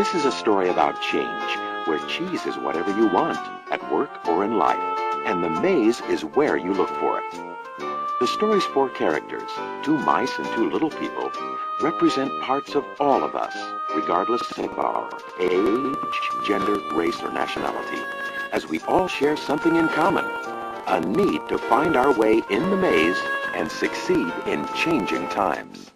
This is a story about change, where cheese is whatever you want, at work or in life, and the maze is where you look for it. The story's four characters, two mice and two little people, represent parts of all of us, regardless of our age, gender, race, or nationality, as we all share something in common, a need to find our way in the maze and succeed in changing times.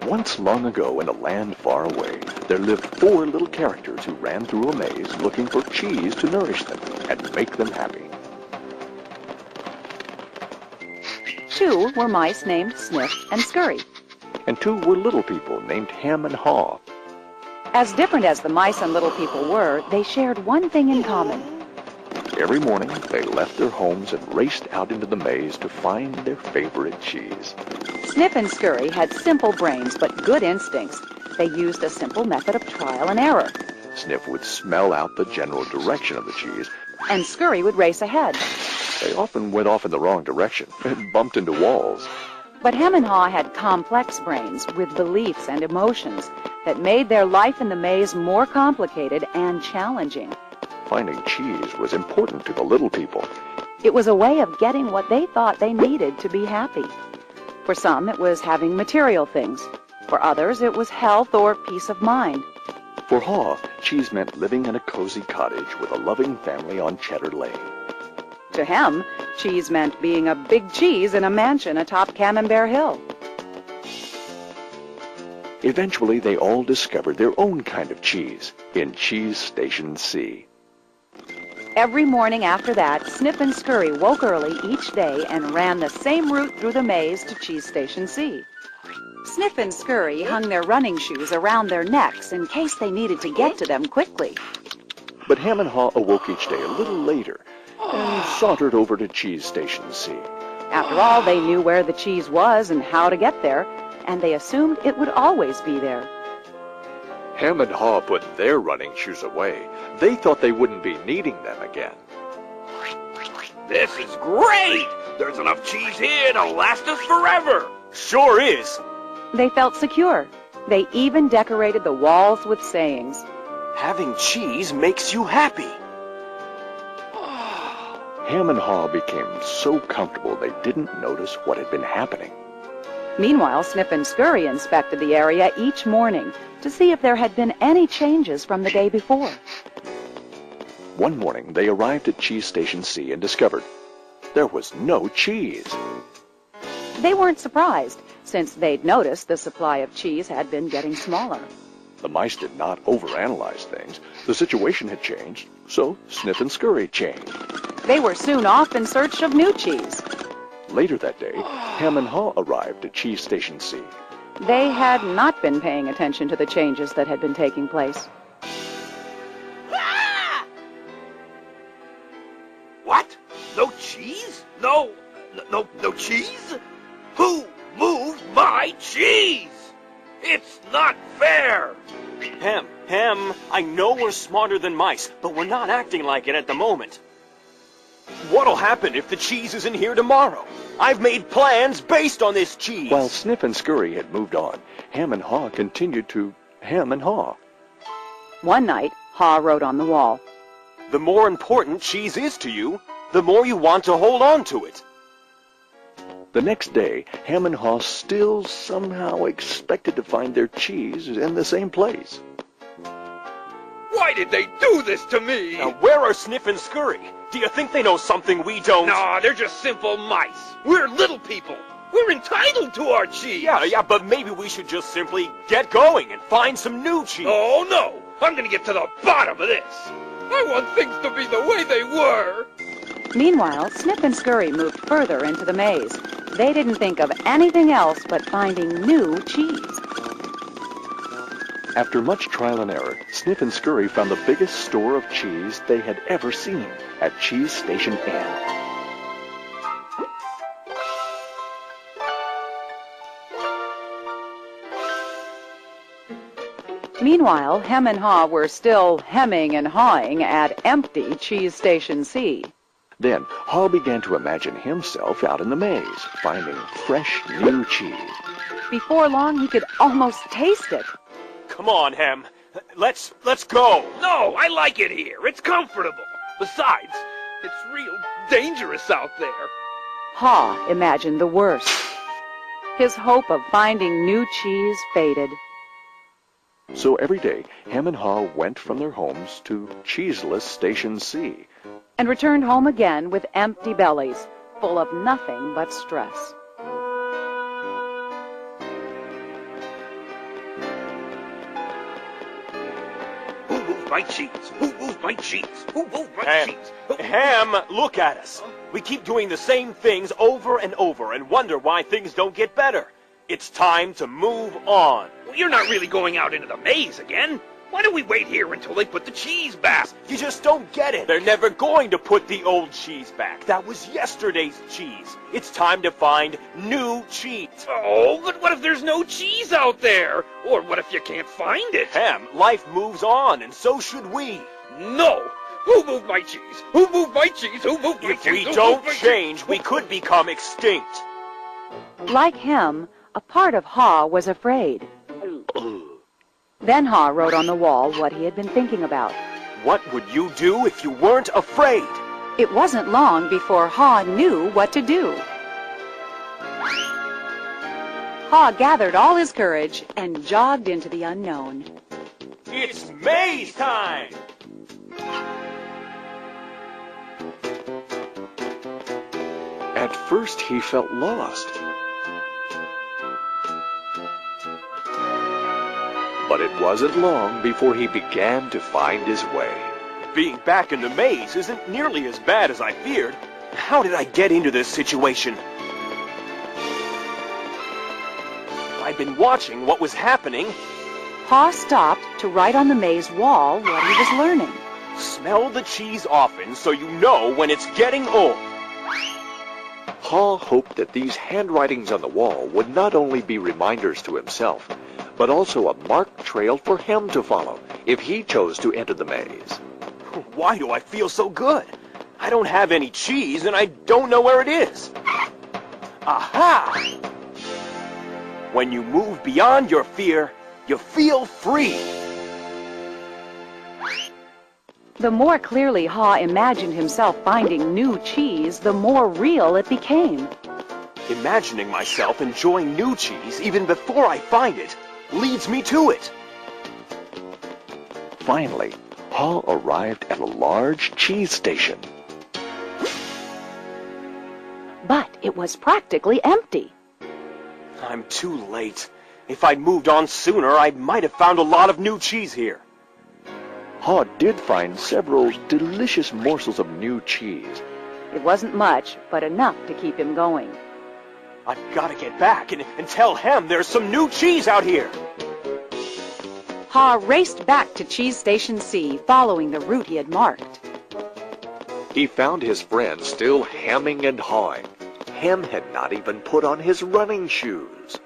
Once long ago in a land far away, there lived four little characters who ran through a maze looking for cheese to nourish them and make them happy. Two were mice named Sniff and Scurry. And two were little people named Ham and Haw. As different as the mice and little people were, they shared one thing in common. Every morning, they left their homes and raced out into the maze to find their favorite cheese. Sniff and Scurry had simple brains but good instincts. They used a simple method of trial and error. Sniff would smell out the general direction of the cheese, and Scurry would race ahead. They often went off in the wrong direction and bumped into walls. But Ham and Haw had complex brains with beliefs and emotions that made their life in the maze more complicated and challenging. Finding cheese was important to the little people. It was a way of getting what they thought they needed to be happy. For some, it was having material things. For others, it was health or peace of mind. For Haw, cheese meant living in a cozy cottage with a loving family on Cheddar Lane. To him, cheese meant being a big cheese in a mansion atop Camembert Hill. Eventually, they all discovered their own kind of cheese in Cheese Station C. Every morning after that, Sniff and Scurry woke early each day and ran the same route through the maze to Cheese Station C. Sniff and Scurry hung their running shoes around their necks in case they needed to get to them quickly. But Ham and Haw awoke each day a little later and sauntered over to Cheese Station C. After all, they knew where the cheese was and how to get there, and they assumed it would always be there. Ham and Haw put their running shoes away. They thought they wouldn't be needing them again. This is great! There's enough cheese here to last us forever! Sure is! They felt secure. They even decorated the walls with sayings. Having cheese makes you happy. Ham and Haw became so comfortable they didn't notice what had been happening. Meanwhile, Sniff and Scurry inspected the area each morning to see if there had been any changes from the day before. One morning, they arrived at Cheese Station C and discovered there was no cheese. They weren't surprised, since they'd noticed the supply of cheese had been getting smaller. The mice did not overanalyze things. The situation had changed, so Sniff and Scurry changed. They were soon off in search of new cheese. Later that day, Ham and Haw arrived at Cheese Station C. They had not been paying attention to the changes that had been taking place. What? No cheese? No cheese? Who moved my cheese? It's not fair! Ham, I know we're smarter than mice, but we're not acting like it at the moment. What'll happen if the cheese isn't here tomorrow? I've made plans based on this cheese. While Sniff and Scurry had moved on, Ham and Haw continued to Ham and Haw. One night, Haw wrote on the wall, "The more important cheese is to you, the more you want to hold on to it." The next day, Ham and Haw still somehow expected to find their cheese in the same place. Why did they do this to me? Now, where are Sniff and Scurry? Do you think they know something we don't? No, they're just simple mice. We're little people. We're entitled to our cheese. Yeah, but maybe we should just simply get going and find some new cheese. Oh, no. I'm going to get to the bottom of this. I want things to be the way they were. Meanwhile, Sniff and Scurry moved further into the maze. They didn't think of anything else but finding new cheese. After much trial and error, Sniff and Scurry found the biggest store of cheese they had ever seen at Cheese Station N. Meanwhile, Hem and Haw were still hemming and hawing at empty Cheese Station C. Then Haw began to imagine himself out in the maze, finding fresh new cheese. Before long, he could almost taste it. Come on, Hem. Let's go. No, I like it here. It's comfortable. Besides, it's real dangerous out there. Haw imagined the worst. His hope of finding new cheese faded. So every day, Hem and Haw went from their homes to cheeseless Station C. And returned home again with empty bellies, full of nothing but stress. Who moved my cheese? Who moved my cheese? Who moved my Ham, cheese? Ham, look at us. We keep doing the same things over and over and wonder why things don't get better. It's time to move on. Well, you're not really going out into the maze again. Why don't we wait here until they put the cheese back? You just don't get it. They're never going to put the old cheese back. That was yesterday's cheese. It's time to find new cheese. Oh, but what if there's no cheese out there? Or what if you can't find it? Ham, life moves on, and so should we. No! Who moved my cheese? Who moved my cheese? Who moved my If cheese? we Who don't moved my change, cheese? we could become extinct. Like Hem, a part of Haw was afraid. Then Haw wrote on the wall what he had been thinking about. What would you do if you weren't afraid? It wasn't long before Haw knew what to do. Haw gathered all his courage and jogged into the unknown. It's maze time! At first, he felt lost. But it wasn't long before he began to find his way. Being back in the maze isn't nearly as bad as I feared. How did I get into this situation? I'd been watching what was happening. Haw stopped to write on the maze wall what he was learning. Smell the cheese often so you know when it's getting old. Haw hoped that these handwritings on the wall would not only be reminders to himself, but also a marked trail for Hem to follow if he chose to enter the maze. Why do I feel so good? I don't have any cheese and I don't know where it is. Aha! When you move beyond your fear, you feel free. The more clearly Haw imagined himself finding new cheese, the more real it became. Imagining myself enjoying new cheese even before I find it leads me to it. Finally, Haw arrived at a large cheese station. But it was practically empty. I'm too late. If I'd moved on sooner, I might have found a lot of new cheese here. Haw did find several delicious morsels of new cheese. It wasn't much, but enough to keep him going. I've got to get back and tell Hem there's some new cheese out here. Haw raced back to Cheese Station C, following the route he had marked. He found his friend still hemming and hawing. Hem had not even put on his running shoes.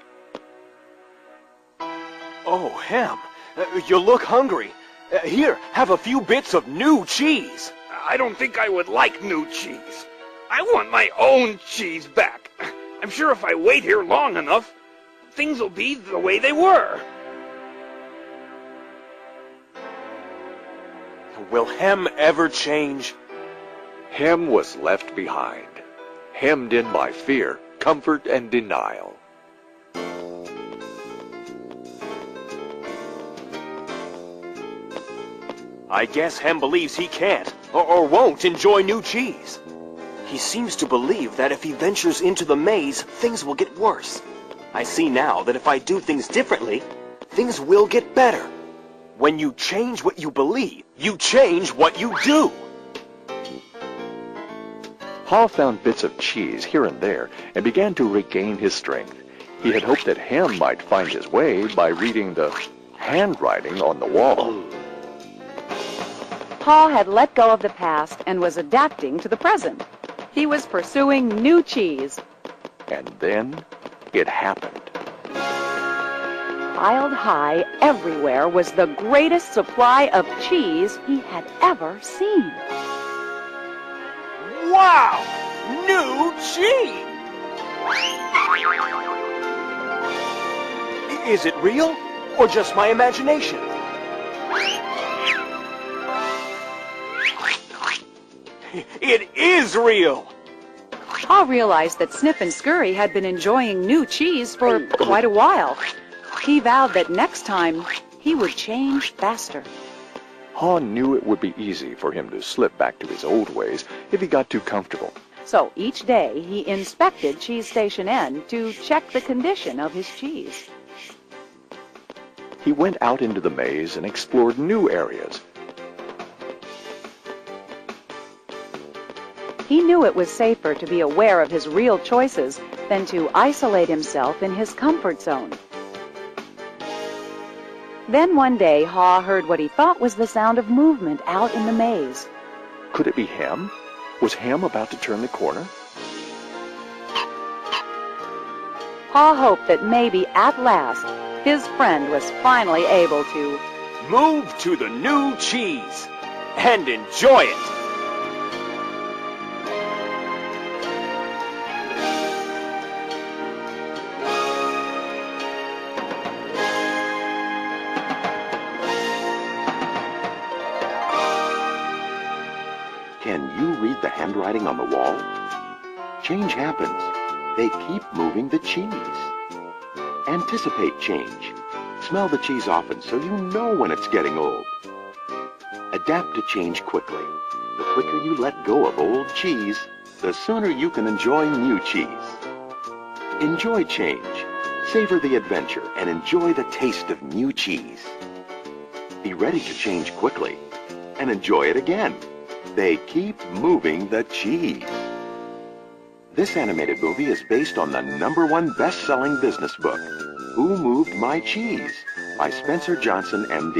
Oh, Hem, you look hungry. Here, have a few bits of new cheese. I don't think I would like new cheese. I want my own cheese back. I'm sure if I wait here long enough, things will be the way they were. Will Hem ever change? Hem was left behind, hemmed in by fear, comfort, and denial. I guess Hem believes he can't, or won't enjoy new cheese. He seems to believe that if he ventures into the maze, things will get worse. I see now that if I do things differently, things will get better. When you change what you believe, you change what you do. Haw found bits of cheese here and there and began to regain his strength. He had hoped that Hem might find his way by reading the handwriting on the wall. Haw had let go of the past and was adapting to the present. He was pursuing new cheese. And then it happened. Piled high everywhere was the greatest supply of cheese he had ever seen. Wow! New cheese! Is it real or just my imagination? It is real! Pa realized that Snip and Scurry had been enjoying new cheese for quite a while. He vowed that next time he would change faster. Ha knew it would be easy for him to slip back to his old ways if he got too comfortable. So each day he inspected Cheese Station N to check the condition of his cheese. He went out into the maze and explored new areas. He knew it was safer to be aware of his real choices than to isolate himself in his comfort zone. Then one day, Ha heard what he thought was the sound of movement out in the maze. Could it be Hem? Was Hem about to turn the corner? Ha hoped that maybe at last his friend was finally able to move to the new cheese and enjoy it. Can you read the handwriting on the wall? Change happens. They keep moving the cheese. Anticipate change. Smell the cheese often so you know when it's getting old. Adapt to change quickly. The quicker you let go of old cheese, the sooner you can enjoy new cheese. Enjoy change. Savor the adventure and enjoy the taste of new cheese. Be ready to change quickly and enjoy it again. They keep moving the cheese. This animated movie is based on the #1 best-selling business book, Who Moved My Cheese? By Spencer Johnson, M.D.